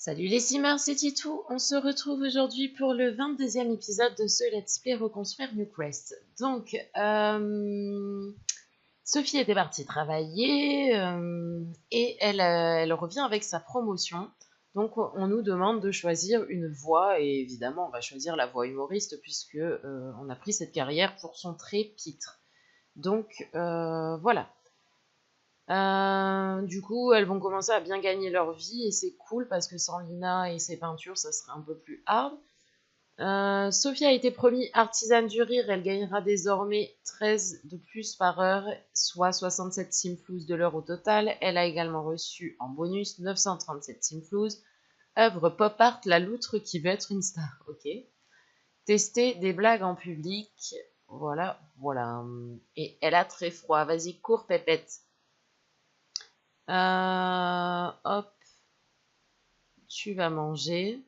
Salut les simmers, c'est Titou. On se retrouve aujourd'hui pour le 22e épisode de ce Let's Play Reconstruire Newcrest. Donc, Sophie était partie travailler et elle revient avec sa promotion. Donc, on nous demande de choisir une voix et évidemment, on va choisir la voix humoriste puisque on a pris cette carrière pour son trait-pitre. Donc, voilà. Du coup, elles vont commencer à bien gagner leur vie et c'est cool parce que sans Lina et ses peintures, ça serait un peu plus hard. Sophie a été promise artisane du rire, elle gagnera désormais 13 de plus par heure, soit 67 simflouz de l'heure au total. Elle a également reçu en bonus 937 simflouz. Œuvre pop art, la loutre qui veut être une star. Ok. Tester des blagues en public. Voilà, voilà. Et elle a très froid. Vas-y, cours, pépette. Hop, tu vas manger.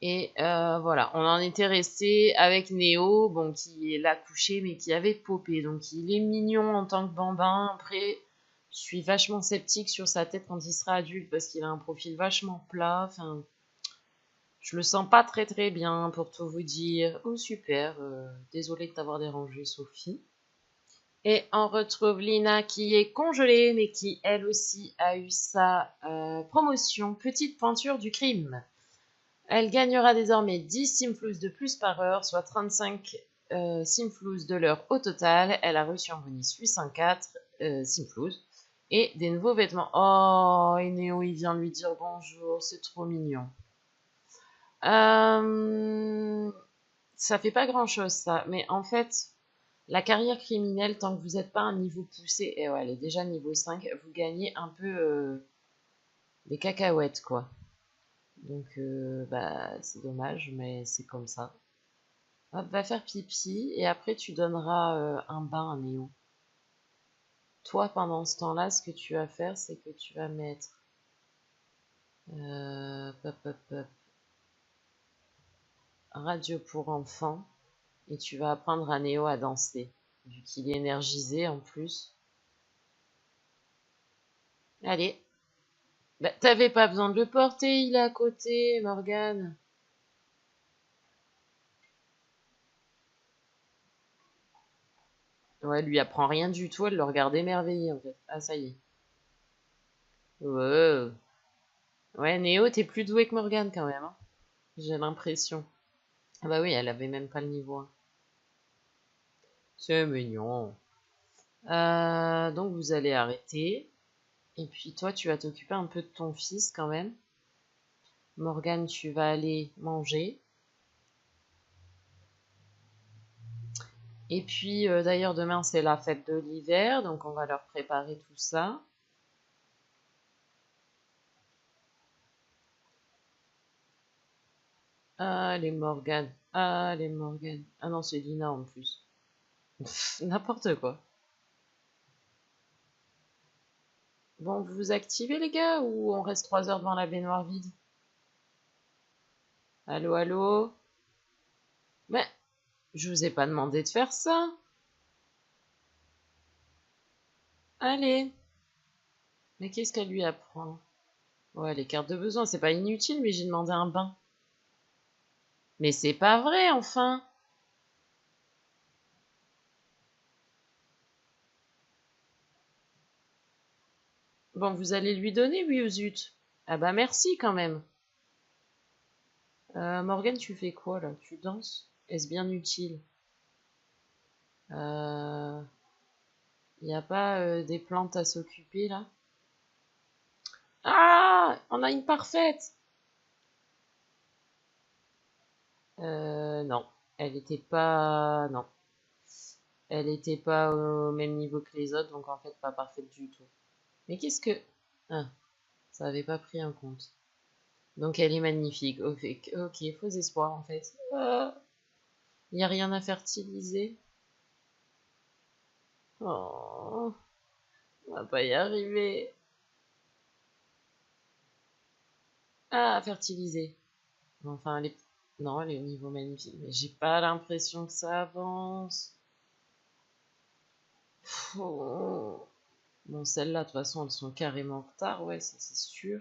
Et voilà, on en était resté avec Néo, bon, qui est là couché, mais qui avait popé. Donc il est mignon en tant que bambin. Après, je suis vachement sceptique sur sa tête quand il sera adulte, parce qu'il a un profil vachement plat. Enfin, je le sens pas très très bien, pour tout vous dire. Oh super, désolée de t'avoir dérangé, Sophie. Et on retrouve Lina qui est congelée, mais qui elle aussi a eu sa promotion Petite pointure du crime. Elle gagnera désormais 10 simflouz de plus par heure, soit 35 simflouz de l'heure au total. Elle a reçu en bonus 804 simflouz et des nouveaux vêtements. Oh, et Néo, il vient lui dire bonjour, c'est trop mignon. Ça fait pas grand chose ça, mais en fait, la carrière criminelle, tant que vous n'êtes pas à un niveau poussé, et ouais, elle est déjà niveau 5, vous gagnez un peu des cacahuètes, quoi. Donc, bah, c'est dommage, mais c'est comme ça. Hop, va faire pipi, et après tu donneras un bain à Néo. Toi, pendant ce temps-là, ce que tu vas faire, c'est que tu vas mettre... Pop, pop, pop, radio pour enfants, et tu vas apprendre à Néo à danser, vu qu'il est énergisé en plus. Allez. Bah, t'avais pas besoin de le porter, il est à côté, Morgane. Ouais, elle lui apprend rien du tout, elle le regarde émerveillé en fait. Ah, ça y est. Ouais, ouais, Néo, t'es plus doué que Morgane quand même, hein. J'ai l'impression. Ah bah oui, elle avait même pas le niveau 1. C'est mignon. Donc vous allez arrêter. Et puis toi, tu vas t'occuper un peu de ton fils quand même. Morgane, tu vas aller manger. Et puis d'ailleurs, demain, c'est la fête de l'hiver, donc on va leur préparer tout ça. Allez, Morgane. Allez, Morgane. Ah non, c'est Lina en plus. N'importe quoi. Bon, vous vous activez les gars ou on reste 3 heures devant la baignoire vide? Allô, allô? Mais je vous ai pas demandé de faire ça. Allez. Mais qu'est-ce qu'elle lui apprend? Ouais, les cartes de besoin, c'est pas inutile, mais j'ai demandé un bain. Mais c'est pas vrai, enfin. Bon, vous allez lui donner, oui ou zut? Ah bah merci quand même. Morgane, tu fais quoi là? Tu danses? Est-ce bien utile? Euh... Y a pas des plantes à s'occuper là? Ah! On a une parfaite! Non. Elle était pas... Non. Elle était pas au même niveau que les autres, donc en fait pas parfaite du tout. Mais qu'est-ce que... Ah, ça avait pas pris en compte. Donc elle est magnifique. Ok, ok, faux espoir en fait. Ah, il n'y a rien à fertiliser. Oh, on va pas y arriver. Ah, fertiliser. Enfin, elle est... Non, elle est au niveau magnifique. Mais j'ai pas l'impression que ça avance. Oh. Bon, celles-là, de toute façon, elles sont carrément en retard. Ouais, ça c'est sûr.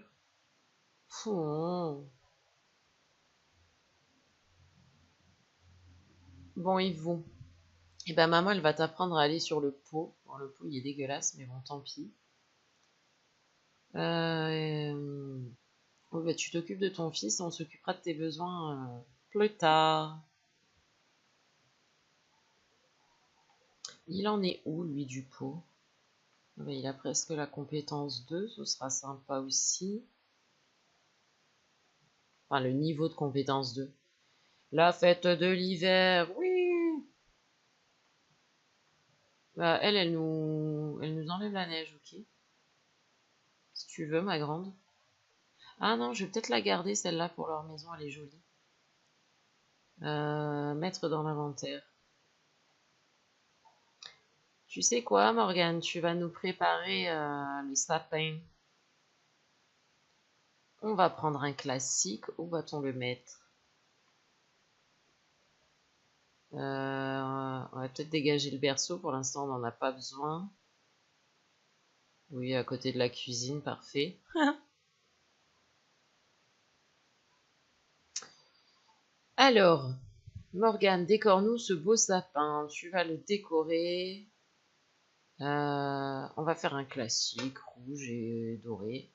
Pouh. Bon, Yvon. Eh ben, maman, elle va t'apprendre à aller sur le pot. Bon, le pot, il est dégueulasse, mais bon, tant pis. Oh, bah, tu t'occupes de ton fils, on s'occupera de tes besoins plus tard. Il en est où, lui, du pot? Ah bah, il a presque la compétence 2, ce sera sympa aussi. Enfin, le niveau de compétence 2. La fête de l'hiver, oui! Bah, elle nous enlève la neige, ok. Si tu veux, ma grande. Ah non, je vais peut-être la garder, celle-là, pour leur maison, elle est jolie. Mettre dans l'inventaire. Tu sais quoi, Morgane, tu vas nous préparer le sapin. On va prendre un classique. Où va-t-on le mettre? On va peut-être dégager le berceau. Pour l'instant, on n'en a pas besoin. Oui, à côté de la cuisine, parfait. Alors, Morgane, décore-nous ce beau sapin. Tu vas le décorer. On va faire un classique, rouge et doré.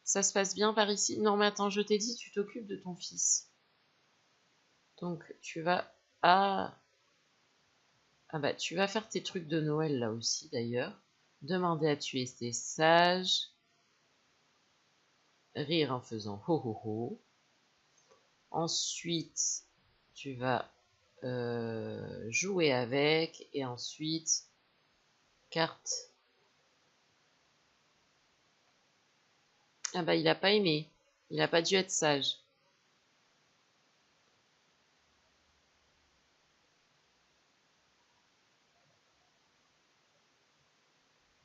Ça se passe bien par ici? Non, mais attends, je t'ai dit, tu t'occupes de ton fils. Donc, tu vas... Ah bah, tu vas faire tes trucs de Noël là aussi, d'ailleurs. Demander à tuer ces sages. Rire en faisant ho ho ho. Ensuite, tu vas jouer avec. Et ensuite, carte. Ah bah, il a pas aimé. Il a pas dû être sage.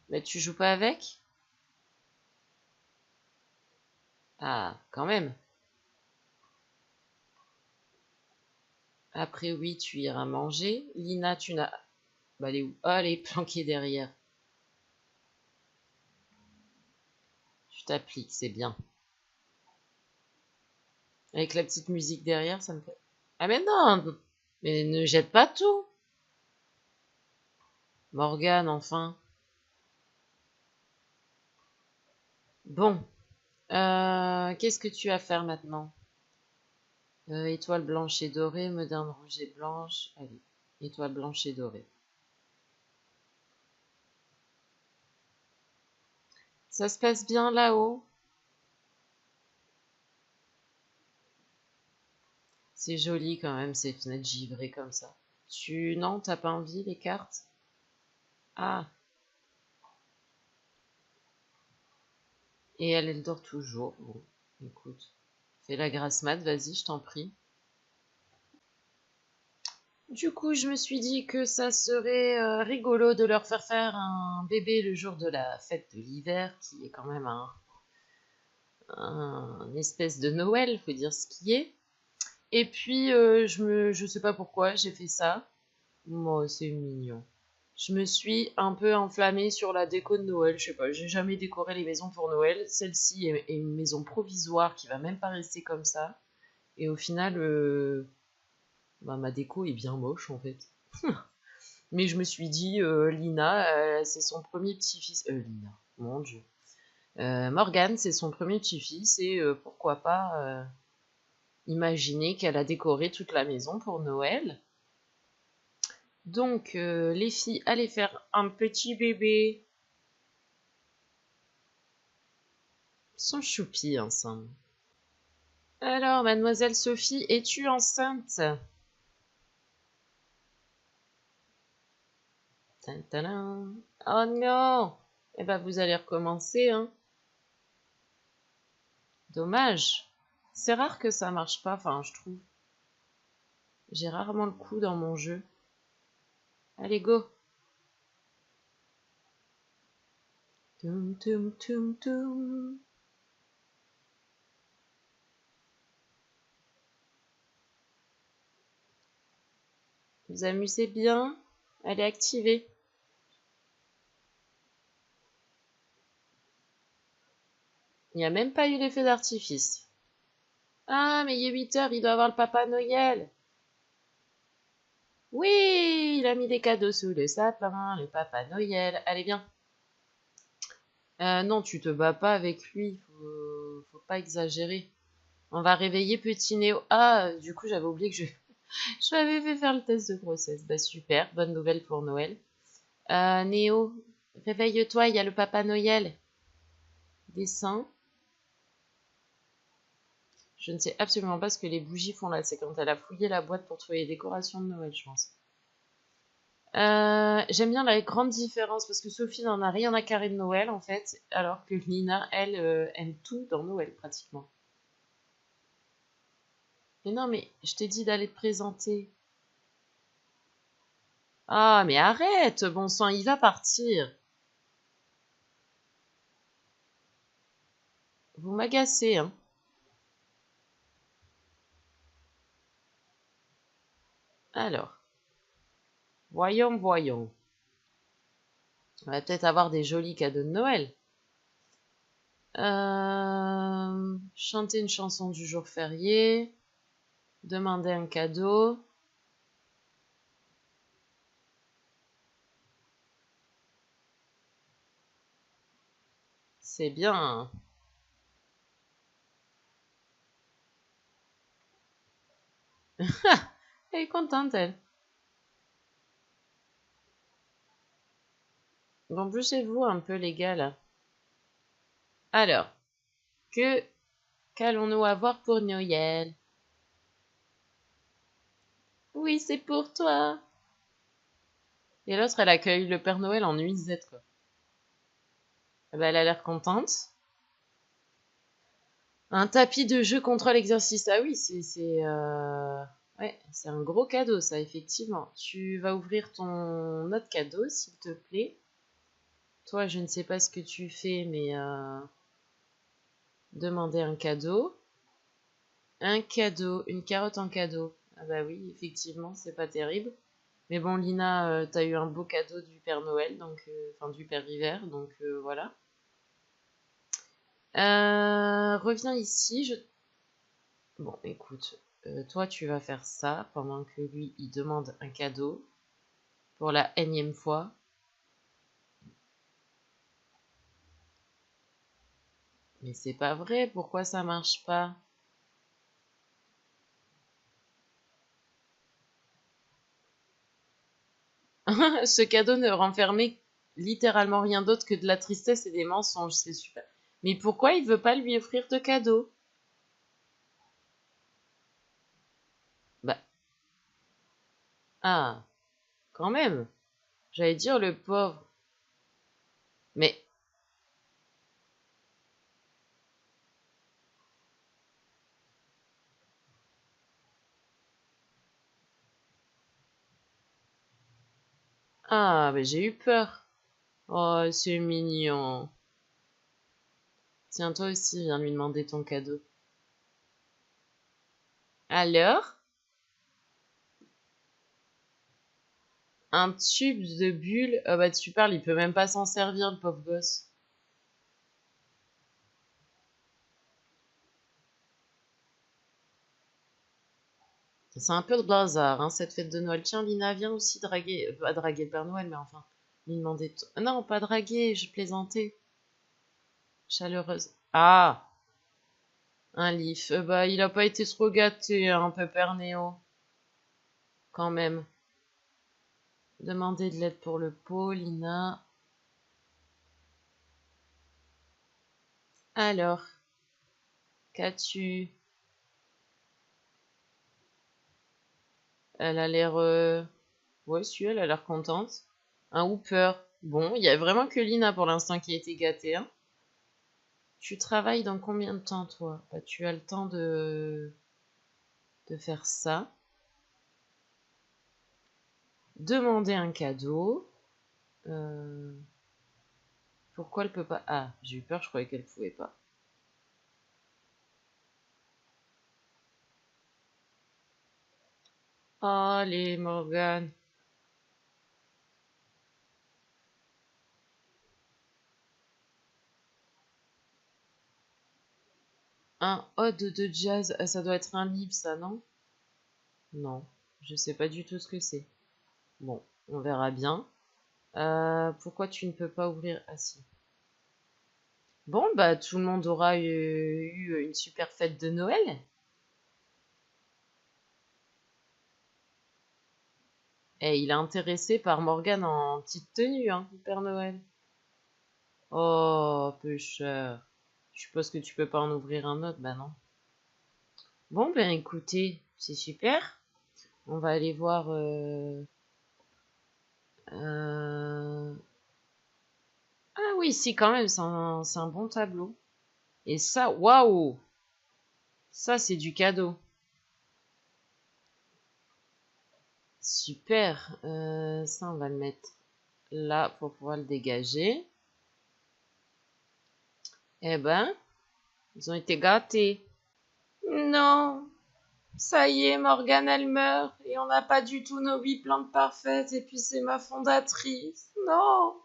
Mais tu joues pas avec? Ah, quand même. Après, oui, tu iras manger. Lina, tu n'as... Bah, elle est où? Ah, elle est planquée derrière. Tu t'appliques, c'est bien. Avec la petite musique derrière, ça me fait... Ah mais non! Mais ne jette pas tout! Morgane, enfin. Bon. Qu'est-ce que tu vas faire maintenant? Étoile blanche et dorée, moderne rouge et blanche. Allez, étoile blanche et dorée. Ça se passe bien là-haut? C'est joli quand même, ces fenêtres givrées comme ça. Non, t'as pas envie, les cartes? Ah, et elle dort toujours. Bon, écoute. Fais la grasse mat, vas-y, je t'en prie. Du coup, je me suis dit que ça serait rigolo de leur faire un bébé le jour de la fête de l'hiver, qui est quand même un espèce de Noël, faut dire ce qui est. Et puis, je sais pas pourquoi j'ai fait ça. Moi, c'est mignon. Je me suis un peu enflammée sur la déco de Noël. Je sais pas, j'ai jamais décoré les maisons pour Noël. Celle-ci est une maison provisoire qui va même pas rester comme ça. Et au final, bah, ma déco est bien moche en fait. Mais je me suis dit, Lina, c'est son premier petit-fils. Lina, mon Dieu. Morgane, c'est son premier petit-fils et pourquoi pas imaginer qu'elle a décoré toute la maison pour Noël. Donc, les filles, allez faire un petit bébé. Ils sont choupis ensemble. Alors, mademoiselle Sophie, es-tu enceinte? Tadam. Oh non! Eh ben, vous allez recommencer, hein. Dommage. C'est rare que ça marche pas, enfin, je trouve. J'ai rarement le coup dans mon jeu. Allez, go! Toum, toum, toum, toum. Vous amusez bien? Elle est activée. Il n'y a même pas eu l'effet d'artifice. Ah, mais il est 8 heures, il doit avoir le Papa Noël. Oui, il a mis des cadeaux sous le sapin, le Papa Noël. Allez, viens. Non, tu te bats pas avec lui, faut pas exagérer. On va réveiller petit Néo. Ah, du coup, j'avais oublié que je m'avais fait faire le test de grossesse. Bah super, bonne nouvelle pour Noël. Néo, réveille-toi, il y a le Papa Noël. Descends. Je ne sais absolument pas ce que les bougies font là. C'est quand elle a fouillé la boîte pour trouver les décorations de Noël, je pense. J'aime bien la grande différence parce que Sophie n'en a rien à carrer de Noël en fait, alors que Lina, elle, aime tout dans Noël pratiquement. Mais non, mais je t'ai dit d'aller te présenter. Ah, mais arrête, bon sang, il va partir. Vous m'agacez, hein. Alors, voyons, voyons. On va peut-être avoir des jolis cadeaux de Noël. Chanter une chanson du jour férié. Demander un cadeau. C'est bien. Elle est contente, elle. Bon, bougez-vous un peu, les gars, là. Alors, que qu'allons-nous avoir pour Noël? Oui, c'est pour toi. Et l'autre, elle accueille le Père Noël en nuisette, quoi. Eh ben, elle a l'air contente. Un tapis de jeu contrôle exercice. Ah oui, ouais, c'est un gros cadeau, ça, effectivement. Tu vas ouvrir ton autre cadeau, s'il te plaît. Toi, je ne sais pas ce que tu fais, mais demander un cadeau. Un cadeau, une carotte en cadeau. Ah bah oui, effectivement, c'est pas terrible. Mais bon, Lina, t'as eu un beau cadeau du Père Noël, donc enfin du Père Hiver, donc voilà. Reviens ici. Bon, écoute, toi tu vas faire ça pendant que lui il demande un cadeau pour la énième fois. Mais c'est pas vrai, pourquoi ça marche pas? Ce cadeau ne renfermait littéralement rien d'autre que de la tristesse et des mensonges, c'est super. Mais pourquoi il veut pas lui offrir de cadeau? Bah, ah, quand même. J'allais dire le pauvre. Mais, ah, mais j'ai eu peur. Oh, c'est mignon. Tiens, toi aussi, viens lui demander ton cadeau. Alors, un tube de bulles. Ah bah tu parles, il peut même pas s'en servir, le pauvre gosse. C'est un peu de bazar, hein, cette fête de Noël. Tiens, Lina, viens aussi draguer. Pas draguer le Père Noël, mais enfin, lui demander. Non, pas draguer, je plaisantais. Chaleureuse. Ah, un Leaf. Bah, il a pas été trop gâté, hein, Pépère Néo. Quand même. Demander de l'aide pour le pot, Lina. Alors, qu'as-tu? Elle a l'air. Ouais, si, elle a l'air contente. Un Hooper. Bon, il y a vraiment que Lina pour l'instant qui a été gâtée, hein. Tu travailles dans combien de temps, toi? Bah, tu as le temps de faire ça. Demander un cadeau. Euh, Pourquoi elle peut pas? Ah, j'ai eu peur, je croyais qu'elle pouvait pas. Allez, Morgane. Un ode de jazz. Ça doit être un livre, ça, non? Non, je sais pas du tout ce que c'est. Bon, on verra bien. Pourquoi tu ne peux pas ouvrir? Ah si. Bon, bah tout le monde aura eu une super fête de Noël. Et il est intéressé par Morgane en petite tenue, hein, Père Noël. Oh, peu cher. Je suppose que tu peux pas en ouvrir un autre, bah non. Bon, ben écoutez, c'est super. On va aller voir. Euh, Ah oui, si, quand même, c'est un bon tableau. Et ça, waouh! Ça, c'est du cadeau. Super. Ça, on va le mettre là pour pouvoir le dégager. Eh ben, ils ont été gâtés. Non, ça y est, Morgane, elle meurt. Et on n'a pas du tout nos 8 plantes parfaites. Et puis, c'est ma fondatrice. Non,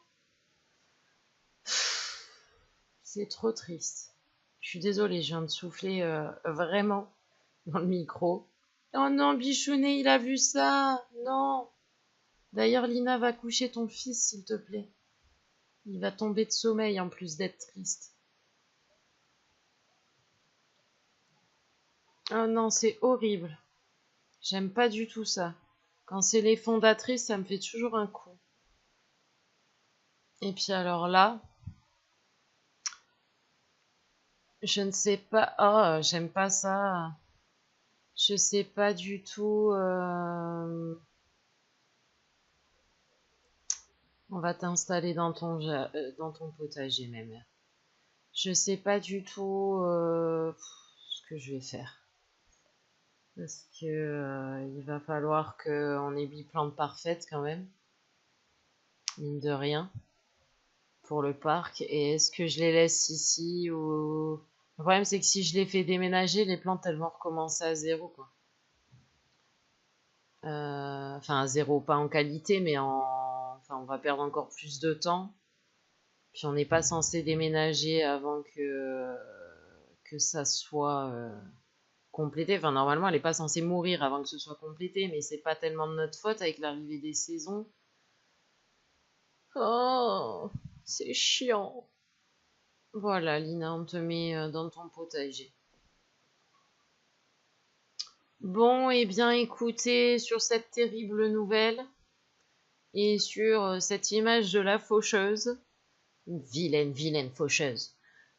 c'est trop triste. Je suis désolée, je viens de souffler vraiment dans le micro. Oh non, Bichounet, il a vu ça. Non. D'ailleurs, Lina, va coucher ton fils, s'il te plaît. Il va tomber de sommeil en plus d'être triste. Oh non, c'est horrible. J'aime pas du tout ça. Quand c'est les fondatrices, ça me fait toujours un coup. Et puis alors là, je ne sais pas. Oh, j'aime pas ça. Je sais pas du tout. On va t'installer dans ton potager, même. Je sais pas du tout ce que je vais faire. Parce que il va falloir qu'on ait 8 plantes parfaites quand même, mine de rien, pour le parc. Et est-ce que je les laisse ici ou... Le problème, c'est que si je les fais déménager, les plantes, elles vont recommencer à zéro, quoi. Enfin, à zéro, pas en qualité, mais en... Enfin, on va perdre encore plus de temps. Puis on n'est pas censé déménager avant que ça soit complété. Enfin, normalement, elle n'est pas censée mourir avant que ce soit complété, mais c'est pas tellement de notre faute avec l'arrivée des saisons. Oh, c'est chiant. Voilà, Lina, on te met dans ton potager. Bon, eh bien, écoutez, sur cette terrible nouvelle et sur cette image de la faucheuse, vilaine, vilaine faucheuse,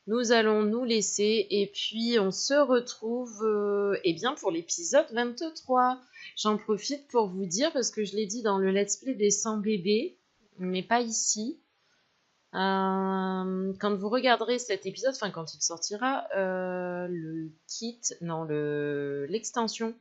nous allons nous laisser et puis on se retrouve eh bien pour l'épisode 23. J'en profite pour vous dire, parce que je l'ai dit dans le let's play des 100 bébés, mais pas ici. Quand vous regarderez cet épisode, enfin quand il sortira, le kit, non, l'extension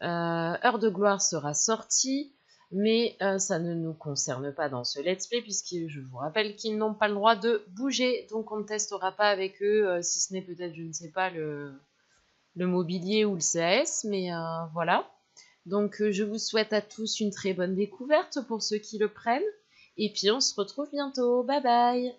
Heure de gloire sera sortie, mais ça ne nous concerne pas dans ce let's play, puisque je vous rappelle qu'ils n'ont pas le droit de bouger, donc on ne testera pas avec eux, si ce n'est peut-être, je ne sais pas, le mobilier ou le CAS, mais voilà. Donc je vous souhaite à tous une très bonne découverte pour ceux qui le prennent, et puis on se retrouve bientôt. Bye bye!